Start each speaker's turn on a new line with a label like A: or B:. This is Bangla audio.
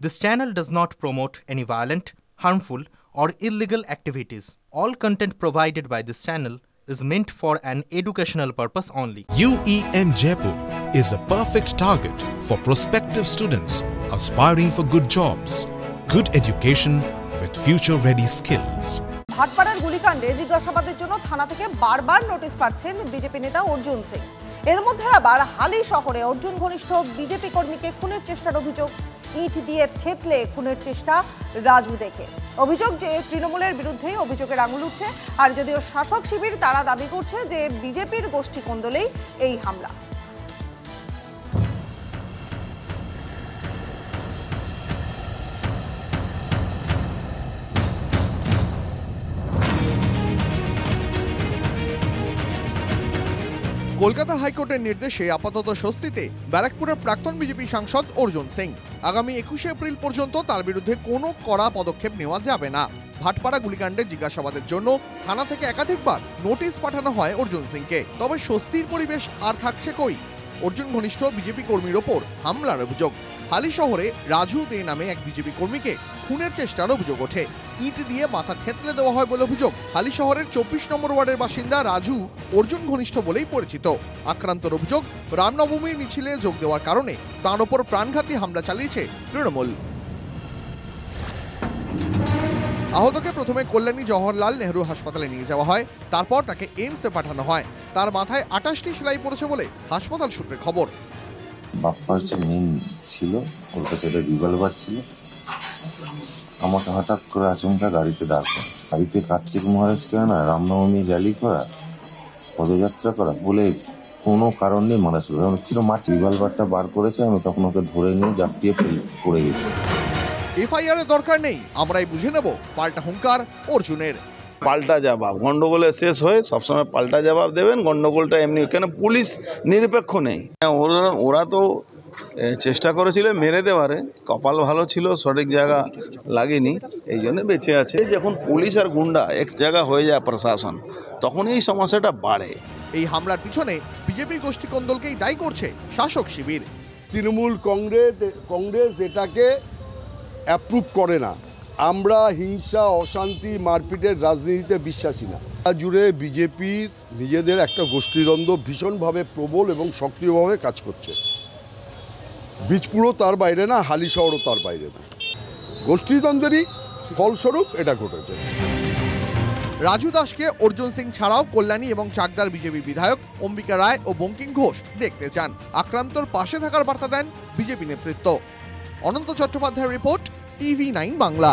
A: This channel does not promote any violent, harmful, or illegal activities. All content provided by this channel is meant for an educational purpose only.
B: UEM Jaipur is a perfect target for prospective students aspiring for good jobs, good education with future-ready skills.
C: ভাটপাড়ার গুলিকাণ্ডে জিজ্ঞাসাবাদের জন্য থানা থেকে বারবার নোটিশ পাচ্ছেন বিজেপি নেতা অর্জুন সিং। এর মধ্যে আবার হালি শহরে অর্জুন ঘনিষ্ঠ বিজেপি কর্মীকে খুনের চেষ্টার অভিযোগ, ইট দিয়ে থেতলে খুনের চেষ্টা রাজু দেখে। অভিযোগ যে তৃণমূলের বিরুদ্ধেই অভিযোগের আঙুল উঠছে, আর যদিও শাসক শিবির তারা দাবি করছে যে বিজেপির গোষ্ঠী কোন্দলেই এই হামলা।
D: কলকাতা হাইকোর্টের নির্দেশে আপাতত স্বস্তিতে ব্যারাকপুরের প্রাক্তন বিজেপি সাংসদ অর্জুন সিং। আগামী 21 এপ্রিল পর্যন্ত তার বিরুদ্ধে কোনো কড়া পদক্ষেপ নেওয়া যাবে না। ভাটপাড়া গুলিকাণ্ডে জিজ্ঞাসাবাদের জন্য থানা থেকে একাধিকবার নোটিশ পাঠানো হয় অর্জুন সিংকে। তবে স্বস্তির পরিবেশ আর থাকছে কই? অর্জুন ঘনিষ্ঠ বিজেপি কর্মীর ওপর হামলার অভিযোগ। হালি শহরে রাজু দে নামে এক বিজেপি কর্মীকে খুনের চেষ্টার অভিযোগ ওঠে। ইট দিয়ে মাথা থেতলে দেওয়া হয় বলে অভিযোগ। হালি শহরের 24 নম্বর ওয়ার্ডের বাসিন্দা রাজু অর্জুন ঘনিষ্ঠ বলেই পরিচিত। আক্রান্তর অভিযোগ, রামনবমীর মিছিলে যোগ দেওয়ার কারণে তাঁর ওপর প্রাণঘাতী হামলা চালিয়েছে তৃণমূল। আহতকে প্রথমে কল্যাণী জওহরলাল নেহরু হাসপাতালে নিয়ে যাওয়া হয়, তারপর তাকে এইমসে পাঠানো হয়। তার মাথায় 28টি সেলাই পড়েছে বলে হাসপাতাল সূত্রে খবর।
E: বাপ্পার যে মেন ছিল, ওর কাছে একটা রিভলভার ছিল। আমাকে হঠাৎ করে আচমকা গাড়িতে দাঁড় করে, গাড়িতে কার্তিক মহারাজকে আনা, রামনবমী র্যালি করা, পদযাত্রা করা বলে কোনো কারণ নেই মারা ছিল। ছিল মাঠ, রিভলভারটা বার করেছে, আমি তখন ওকে ধরে নিয়ে জাপটিয়ে পড়ে গেছি।
D: এফআইআর এর দরকার নেই, আমরাই বুঝে নেব, পাল্টা হুঙ্কার অর্জুনের।
F: পাল্টা জবাব, গন্ডগোলে শেষ হয়ে সবসময় পাল্টা জবাব দেবেন। গন্ডগোলটা এমনি, কেন পুলিশ নিরপেক্ষ নেই। ওরা তো চেষ্টা করেছিল মেরে দেওয়ারে, কপাল ভালো ছিল, সঠিক জায়গা লাগেনি, এই জন্য বেঁচে আছে। যখন পুলিশ আর গুন্ডা এক জায়গা হয়ে যায় প্রশাসন, তখন এই সমস্যাটা বাড়ে।
D: এই হামলার পিছনে বিজেপির গোষ্ঠী কোন্দলকেই দায়ী করছে শাসক শিবির।
G: তৃণমূল কংগ্রেস এটাকে অ্যাপ্রুভ করে না। আমরা হিংসা, অশান্তি, মারপিটের রাজনীতিতে বিশ্বাসী না। জুড়ে বিজেপির নিজেদের একটা গোষ্ঠীদ্বন্দ্ব ভীষণভাবে প্রবল এবং সক্রিয়ভাবে কাজ করছে। বীজপুরও তার বাইরে না, হালি শহরও তার বাইরে না। গোষ্ঠীদ্বন্দ্বেরই ফলস্বরূপ এটা ঘটেছে।
D: রাজু দাসকে অর্জুন সিং ছাড়াও কল্যাণী এবং চাকদার বিজেপি বিধায়ক অম্বিকা রায় ও বঙ্কিম ঘোষ দেখতে চান। আক্রান্তর পাশে থাকার বার্তা দেন বিজেপি নেতৃত্ব। অনন্ত চট্টোপাধ্যায়ের রিপোর্ট, TV9 বাংলা।